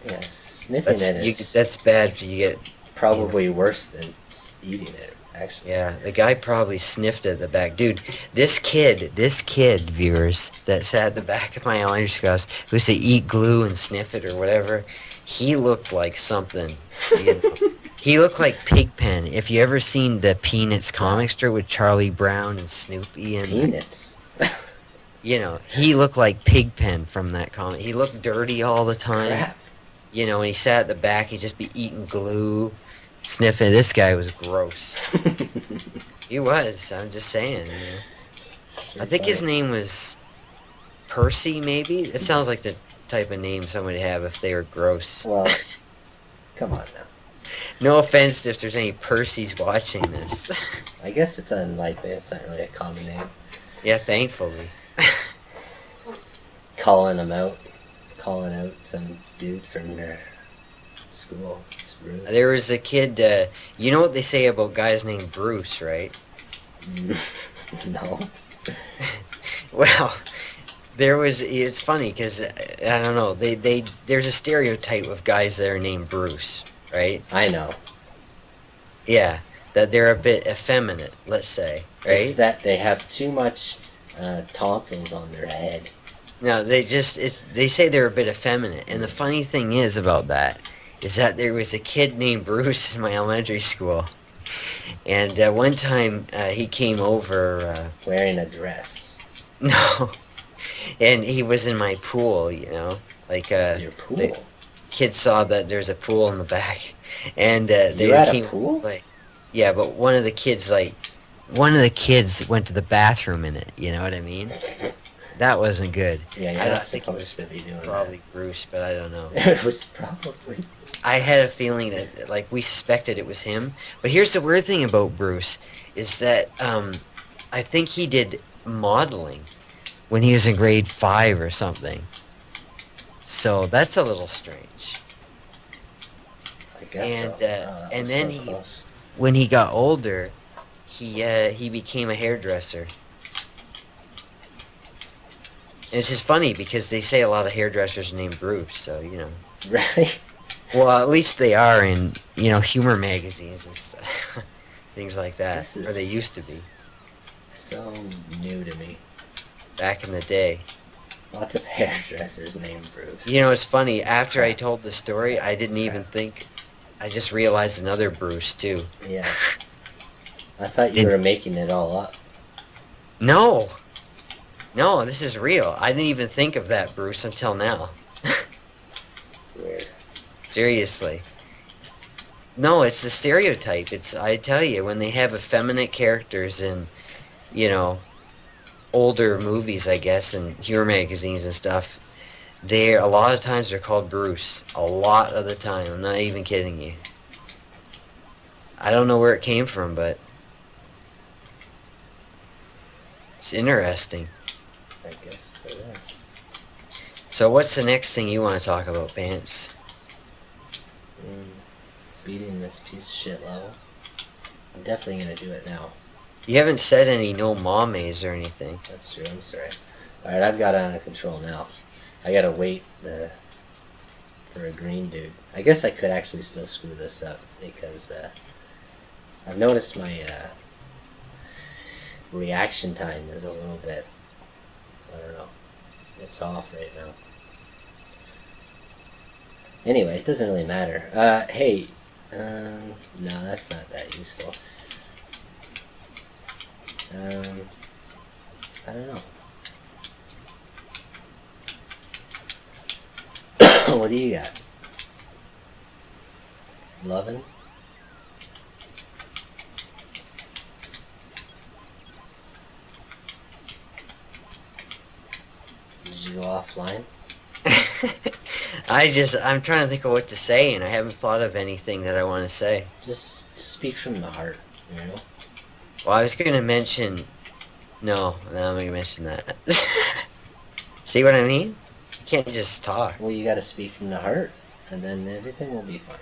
Speaker 2: Yeah, sniffing
Speaker 1: that's bad. You get
Speaker 2: probably worse than eating it. Actually.
Speaker 1: Yeah, the guy probably sniffed at the back. Dude, this kid, viewers, that sat at the back of my elementary school house, who used to eat glue and sniff it or whatever, he looked like something. You know? He looked like Pigpen. If you ever seen the Peanuts comic strip with Charlie Brown and Snoopy and
Speaker 2: Peanuts.
Speaker 1: He looked like Pigpen from that comic. He looked dirty all the time.
Speaker 2: Crap.
Speaker 1: When he sat at the back, he'd just be eating glue. Sniffing. This guy was gross. He was. I'm just saying. I think his name was Percy, maybe? It sounds like the type of name someone would have if they were gross.
Speaker 2: Well, come on now.
Speaker 1: No offense if there's any Percys watching this.
Speaker 2: I guess it's unlikely. It's not really a common name.
Speaker 1: Yeah, thankfully.
Speaker 2: Calling out some dude from their school.
Speaker 1: There was a kid, you know what they say about guys named Bruce, right?
Speaker 2: No.
Speaker 1: Well, it's funny because, I don't know, there's a stereotype of guys that are named Bruce, right?
Speaker 2: I know.
Speaker 1: Yeah, that they're a bit effeminate, let's say, right?
Speaker 2: It's that they have too much tonsils on their head.
Speaker 1: No, they say they're a bit effeminate, and the funny thing is about that is that there was a kid named Bruce in my elementary school, and one time he came over
Speaker 2: wearing a dress.
Speaker 1: No, and he was in my pool, like
Speaker 2: your pool.
Speaker 1: The kids saw that there's a pool in the back, and
Speaker 2: they had a pool.
Speaker 1: Yeah, but one of the kids went to the bathroom in it. You know what I mean? That wasn't good.
Speaker 2: Yeah, you're
Speaker 1: I
Speaker 2: not
Speaker 1: think it
Speaker 2: supposed
Speaker 1: was
Speaker 2: to be doing
Speaker 1: probably Bruce, but I don't know.
Speaker 2: that. It was probably.
Speaker 1: I had a feeling that like we suspected it was him. But here's the weird thing about Bruce is that I think he did modeling when he was in grade 5 or something. So that's a little strange.
Speaker 2: I guess
Speaker 1: And
Speaker 2: so. Oh, that
Speaker 1: and
Speaker 2: was
Speaker 1: then
Speaker 2: so close.
Speaker 1: when he got older, he became a hairdresser. And it's just funny because they say a lot of hairdressers are named Bruce, so you know.
Speaker 2: Really?
Speaker 1: Well, at least they are in humor magazines and stuff, things like that,
Speaker 2: This is
Speaker 1: or they used to be
Speaker 2: so new to me.
Speaker 1: back in the day.
Speaker 2: Lots of hairdressers named Bruce.
Speaker 1: You know, it's funny. After I
Speaker 2: Crap.
Speaker 1: told the story, I didn't even
Speaker 2: Crap.
Speaker 1: think. I just realized another Bruce too.
Speaker 2: Yeah. I thought you
Speaker 1: Did
Speaker 2: were making it all up.
Speaker 1: no, no, this is real. I didn't even think of that Bruce until now.
Speaker 2: It's weird.
Speaker 1: Seriously. No, it's a stereotype. I tell you, when they have effeminate characters in, you know, older movies, I guess, and humor magazines and stuff, a lot of times they're called Bruce. A lot of the time. I'm not even kidding you. I don't know where it came from, but it's interesting.
Speaker 2: I guess it is.
Speaker 1: So what's the next thing you want to talk about, Pants?
Speaker 2: Beating this piece of shit level. I'm definitely gonna do it now.
Speaker 1: You haven't said any no mames or anything.
Speaker 2: That's true, I'm sorry. Alright, I've got it under control now. I gotta wait for a green dude. I guess I could actually still screw this up because I've noticed my reaction time is a little bit, I don't know, it's off right now. Anyway, it doesn't really matter. Hey, no, that's not that useful. I don't know. What do you got? Lovin'? Did you go offline?
Speaker 1: I'm trying to think of what to say, and I haven't thought of anything that I want to say.
Speaker 2: Just speak from the heart, you know?
Speaker 1: Well, I was going to mention... No, I'm not going to mention that. See what I mean? You can't just talk.
Speaker 2: Well, you gotta speak from the heart, and then everything will be fine.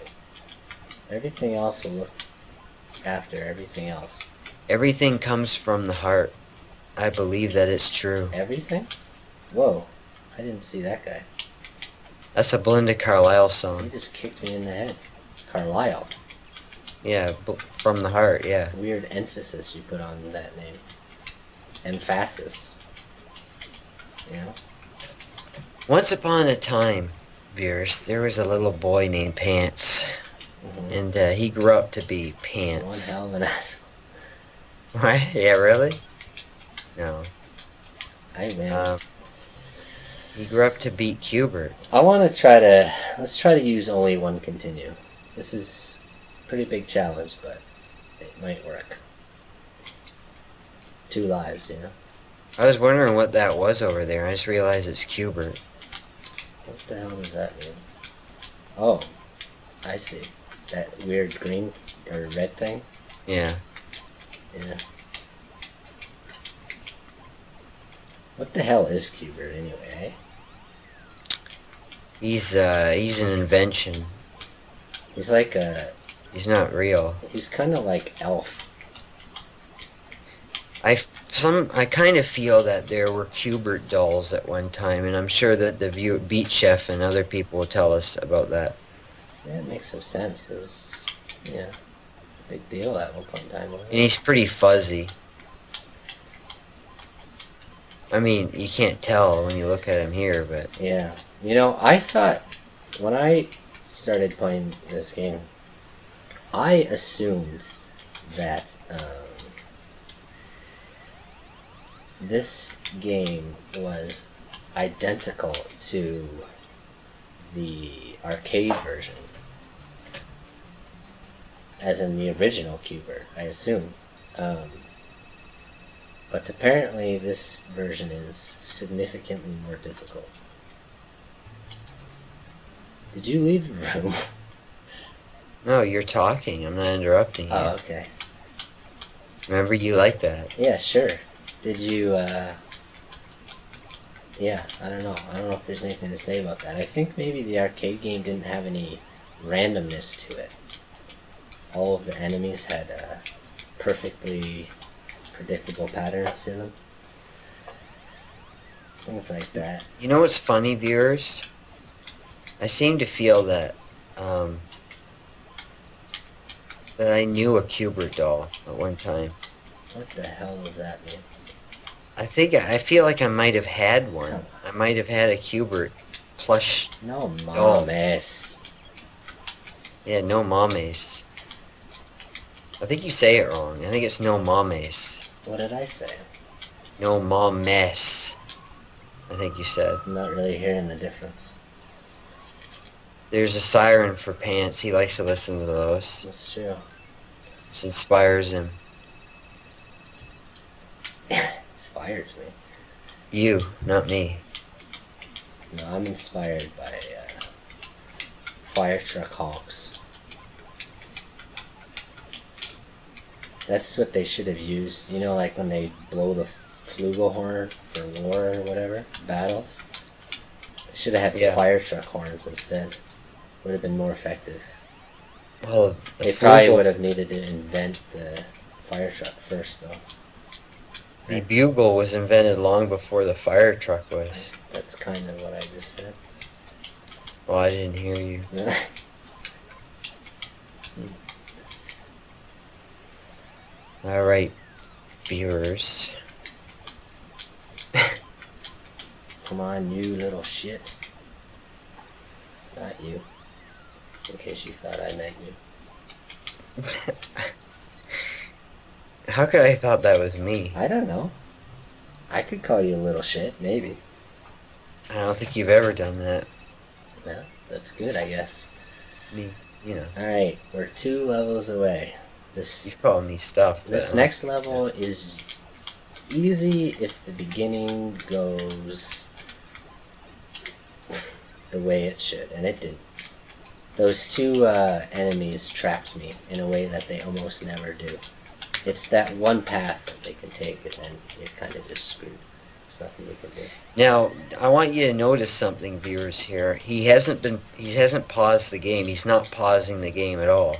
Speaker 2: Everything else will look after everything else.
Speaker 1: Everything comes from the heart. I believe that it's true.
Speaker 2: Everything? Whoa, I didn't see that guy.
Speaker 1: That's a Belinda Carlisle
Speaker 2: He
Speaker 1: song.
Speaker 2: just kicked me in the head. Carlisle.
Speaker 1: Yeah, from the heart, yeah.
Speaker 2: Weird emphasis you put on that name. Emphasis. You know?
Speaker 1: Once upon a time, viewers, there was a little boy named Pants.
Speaker 2: Mm-hmm.
Speaker 1: And he grew up to be Pants.
Speaker 2: One hell of an ass.
Speaker 1: What? Yeah, really? No.
Speaker 2: Hey, man.
Speaker 1: He grew up to beat Q Bert.
Speaker 2: I want to let's try to use only one continue. This is a pretty big challenge, but it might work. 2 lives, you know?
Speaker 1: I was wondering what that was over there. I just realized it's Q Bert.
Speaker 2: What the hell does that mean? Oh, I see. That weird green or red thing?
Speaker 1: Yeah.
Speaker 2: Yeah. What the hell is Q Bert anyway, eh?
Speaker 1: He's an invention.
Speaker 2: He's like
Speaker 1: He's not real.
Speaker 2: he's kind of like Elf.
Speaker 1: I kind of feel that there were Q Bert dolls at one time, and I'm sure that the Beat Chef and other people will tell us about that.
Speaker 2: Yeah, it makes some sense. It was, yeah, a big deal at one point in time.
Speaker 1: And he's pretty fuzzy. I mean, you can't tell when you look at him here, but...
Speaker 2: Yeah. You know, I thought, when I started playing this game, I assumed that this game was identical to the arcade version. As in the original Q Bert, I assume. But But apparently this version is significantly more difficult. Did you leave the room?
Speaker 1: No, you're talking. I'm not interrupting you.
Speaker 2: Oh, okay.
Speaker 1: Remember, you like that.
Speaker 2: Yeah, sure. Did you, yeah, I don't know. I don't know if there's anything to say about that. I think maybe the arcade game didn't have any randomness to it. All of the enemies had perfectly predictable patterns to them. Things like that.
Speaker 1: You know what's funny, viewers? I seem to feel that that I knew a Q Bert doll at one time.
Speaker 2: What the hell does that mean?
Speaker 1: I feel like I might have had one. I might have had a Q Bert plush
Speaker 2: No
Speaker 1: doll.
Speaker 2: mames.
Speaker 1: Yeah, no mames. I think you say it wrong. I think it's no mames.
Speaker 2: What did I say?
Speaker 1: No mames. I think you said.
Speaker 2: I'm not really hearing the difference.
Speaker 1: There's a siren for pants. He likes to listen to those.
Speaker 2: That's true.
Speaker 1: Which inspires him.
Speaker 2: Inspires me.
Speaker 1: You, not me.
Speaker 2: No, I'm inspired by fire truck honks. That's what they should have used. You know, like when they blow the flugelhorn for war or whatever, battles. They should have had fire truck horns instead. Would have been more effective.
Speaker 1: Well,
Speaker 2: they probably would have needed to invent the fire truck first, though.
Speaker 1: The bugle was invented long before the fire truck was.
Speaker 2: That's kind of what I just said.
Speaker 1: Well, I didn't hear you. Alright, viewers.
Speaker 2: Come on, you little shit. Not you. In case you thought I meant you.
Speaker 1: How could I have thought that was me?
Speaker 2: I don't know. I could call you a little shit, maybe.
Speaker 1: I don't think you've ever done that.
Speaker 2: No, that's good, I guess.
Speaker 1: Me, you know.
Speaker 2: Alright, we're 2 levels away.
Speaker 1: You call me stuff.
Speaker 2: This next level is easy if the beginning goes the way it should, and it didn't. Those 2 enemies trapped me in a way that they almost never do. It's that one path that they can take, and then you're kind of just screwed. There's nothing you can do.
Speaker 1: Now, I want you to notice something, viewers. Here, he hasn't paused the game. He's not pausing the game at all.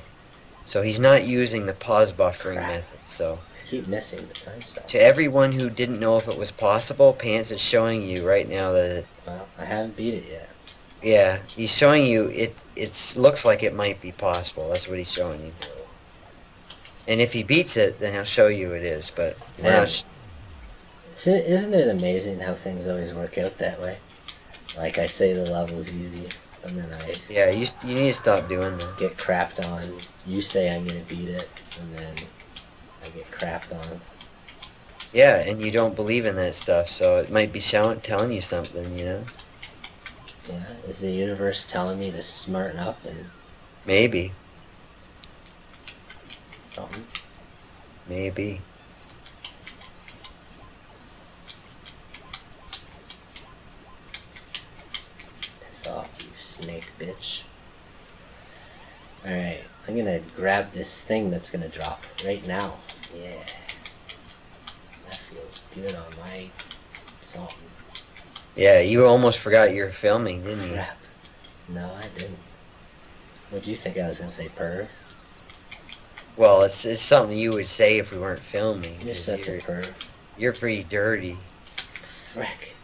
Speaker 1: So he's not using the pause buffering method. So
Speaker 2: I keep missing the time stop.
Speaker 1: To everyone who didn't know if it was possible, Pants is showing you right now that it.
Speaker 2: Well, I haven't beat it yet.
Speaker 1: Yeah, he's showing you it looks like it might be possible. That's what he's showing you. And if he beats it, then he'll show you it is. But we're not.
Speaker 2: Isn't it amazing how things always work out that way? Like I say the level's easy, and then I...
Speaker 1: Yeah, you need to stop doing that.
Speaker 2: Get crapped on. You say I'm going to beat it, and then I get crapped on.
Speaker 1: Yeah, and you don't believe in that stuff, so it might be telling you something, you know?
Speaker 2: Yeah, is the universe telling me to smarten up and...
Speaker 1: Maybe.
Speaker 2: Something?
Speaker 1: Maybe.
Speaker 2: Piss off, you snake bitch. Alright, I'm gonna grab this thing that's gonna drop right now. Yeah. That feels good on my something.
Speaker 1: Yeah, you almost forgot you were filming, didn't you?
Speaker 2: Crap. No, I didn't. What'd you think I was gonna say, perv?
Speaker 1: Well, it's something you would say if we weren't filming.
Speaker 2: You're such a perv.
Speaker 1: You're pretty dirty.
Speaker 2: Frick.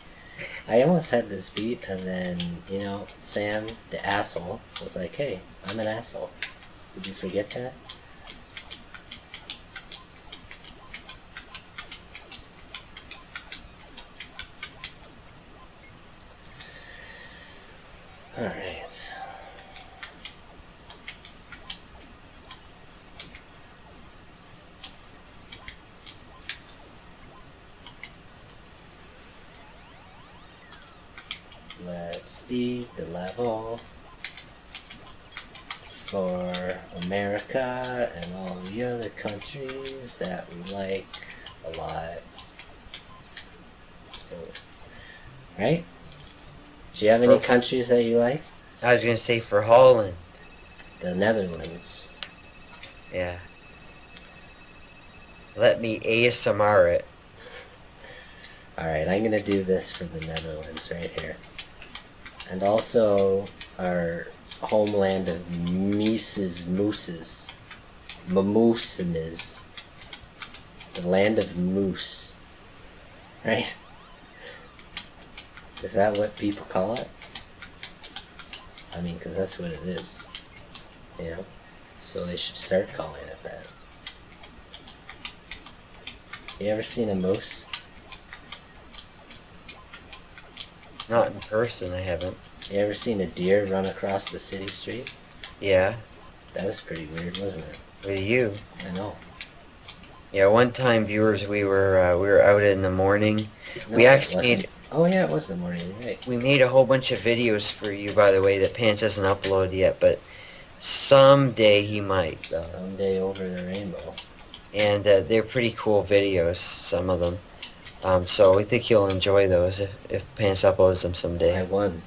Speaker 2: I almost had this beat, and then, you know, Sam, the asshole, was like, hey, I'm an asshole. Did you forget that? Alright. Let's beat the level for America and all the other countries that we like a lot. Right? Do you have any countries that you like?
Speaker 1: I was going to say for Holland.
Speaker 2: The Netherlands.
Speaker 1: Yeah. Let me ASMR it.
Speaker 2: Alright, I'm going to do this for the Netherlands right here. And also our homeland of Mises Mooses. Mamoosenes. The land of moose. Right? Is that what people call it? I mean, because that's what it is. You know? So they should start calling it that. You ever seen a moose?
Speaker 1: Not in person, I haven't.
Speaker 2: You ever seen a deer run across the city street?
Speaker 1: Yeah.
Speaker 2: That was pretty weird, wasn't it?
Speaker 1: With you.
Speaker 2: I know.
Speaker 1: Yeah, one time, viewers, we were out in the morning.
Speaker 2: No,
Speaker 1: we actually made.
Speaker 2: Oh yeah, it was the morning, right?
Speaker 1: We made a whole bunch of videos for you, by the way, that Pants hasn't uploaded yet, but someday he might.
Speaker 2: Someday over the rainbow.
Speaker 1: And they're pretty cool videos, some of them. So we think you'll enjoy those if Pants uploads them someday.
Speaker 2: I won.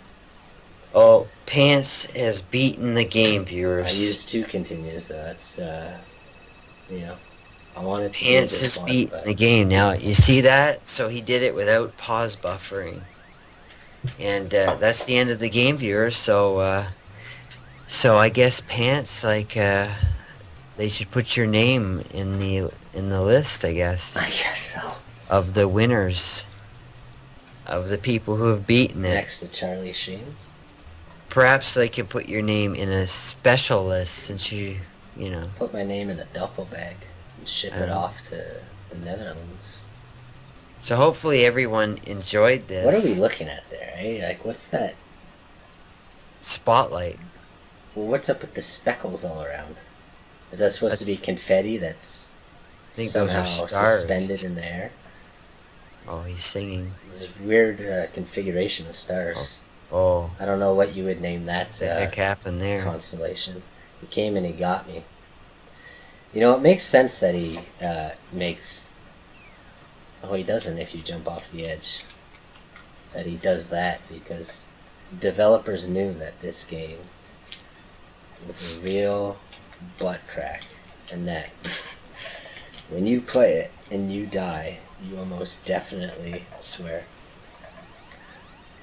Speaker 1: Oh, Pants has beaten the game, viewers.
Speaker 2: I used 2 continues, though. That's, you know, I wanted to
Speaker 1: Pants has beaten the game. Now, you see that? So he did it without pause buffering. And that's the end of the game, viewers. So, so I guess Pants, like, they should put your name in the list, I guess.
Speaker 2: I guess so.
Speaker 1: Of the winners. Of the people who have beaten it.
Speaker 2: Next to Charlie Sheen.
Speaker 1: Perhaps they can put your name in a special list since you know.
Speaker 2: Put my name in a duffel bag and ship it off to the Netherlands.
Speaker 1: So hopefully everyone enjoyed this.
Speaker 2: What are we looking at there, eh? Like, what's that?
Speaker 1: Spotlight.
Speaker 2: Well, what's up with the speckles all around? Is that supposed to be confetti that's somehow suspended in the air?
Speaker 1: Oh, he's singing.
Speaker 2: It's a weird configuration of stars.
Speaker 1: Oh.
Speaker 2: I don't know what you would name that
Speaker 1: heck happened there.
Speaker 2: Constellation. He came and he got me. You know, it makes sense that he makes... Oh, he doesn't if you jump off the edge. That he does that because the developers knew that this game was a real butt crack. And that when you play it and you die, you almost definitely swear.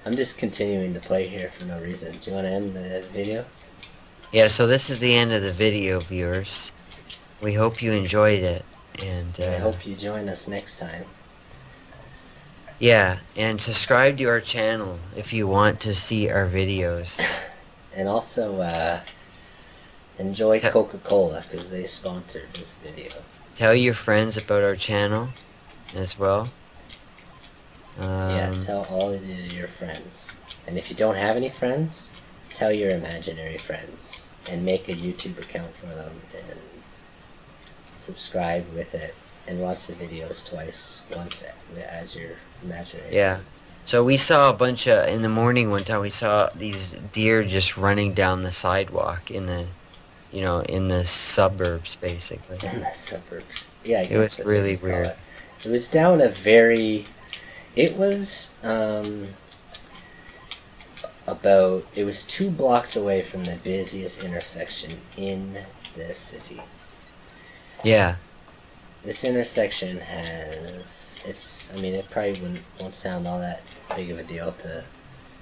Speaker 2: I'm just continuing to play here for no reason. Do you want to end the video?
Speaker 1: Yeah, so this is the end of the video, viewers. We hope you enjoyed it. And
Speaker 2: I hope you join us next time.
Speaker 1: Yeah, and subscribe to our channel if you want to see our videos.
Speaker 2: And also, enjoy Coca-Cola because they sponsored this video.
Speaker 1: Tell your friends about our channel as well.
Speaker 2: Yeah, tell all of your friends. And if you don't have any friends, tell your imaginary friends. And make a YouTube account for them. And subscribe with it. And watch the videos twice. Once as your imaginary friend.
Speaker 1: So we saw a bunch of... In the morning one time we saw these deer just running down the sidewalk in the... You know, in the suburbs, basically.
Speaker 2: In the suburbs. Yeah, I guess
Speaker 1: it was
Speaker 2: that's
Speaker 1: really weird.
Speaker 2: It was down a very... It was about... It was 2 blocks away from the busiest intersection in the city.
Speaker 1: Yeah.
Speaker 2: This intersection has... It's... I mean, it probably won't sound all that big of a deal to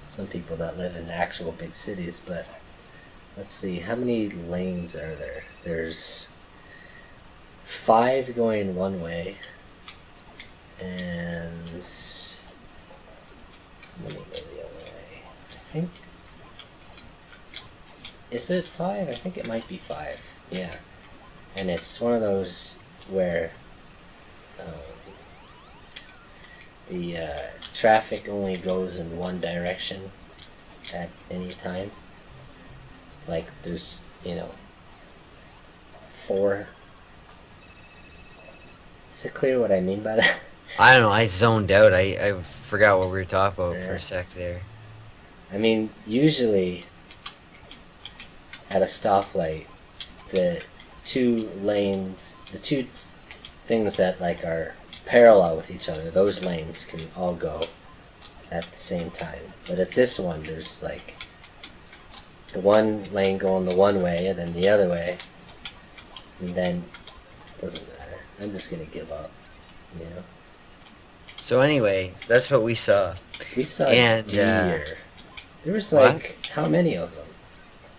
Speaker 2: some people that live in actual big cities, but... Let's see, how many lanes are there? There's 5 going one way, and how many go the other way? I think, is it 5? I think it might be 5, yeah. And it's one of those where the traffic only goes in one direction at any time. Like, there's, you know, 4. Is it clear what I mean by that?
Speaker 1: I don't know, I zoned out. I forgot what we were talking about for a sec there.
Speaker 2: I mean, usually, at a stoplight, the 2 lanes, the 2 things that, like, are parallel with each other, those lanes can all go at the same time. But at this one, there's like the one lane going the one way and then the other way, and then it doesn't matter. I'm just gonna give up, you know.
Speaker 1: So anyway, that's what we saw.
Speaker 2: We saw
Speaker 1: and,
Speaker 2: deer. There was like how many of them?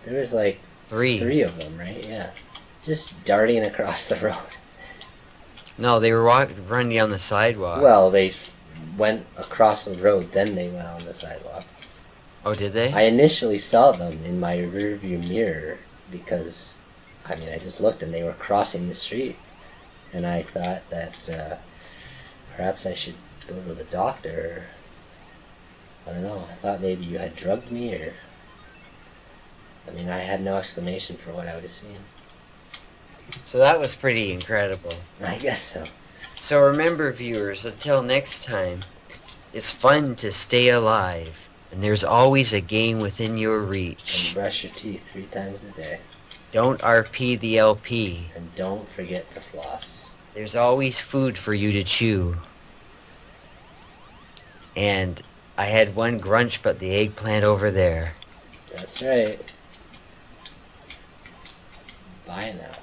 Speaker 2: There was like three of them, right? Yeah, just darting across the road.
Speaker 1: No, they were running down the sidewalk.
Speaker 2: Well, they went across the road, then they went on the sidewalk.
Speaker 1: Oh, did they?
Speaker 2: I initially saw them in my rearview mirror because, I mean, I just looked and they were crossing the street. And I thought that perhaps I should go to the doctor. I don't know. I thought maybe you had drugged me or... I mean, I had no explanation for what I was seeing.
Speaker 1: So that was pretty incredible.
Speaker 2: I guess so.
Speaker 1: So remember, viewers, until next time, it's fun to stay alive, and there's always a game within your reach.
Speaker 2: And brush your teeth 3 times a day.
Speaker 1: Don't RP the LP.
Speaker 2: And don't forget to floss.
Speaker 1: There's always food for you to chew. And I had one grunch, but the eggplant over there.
Speaker 2: That's right. Bye now.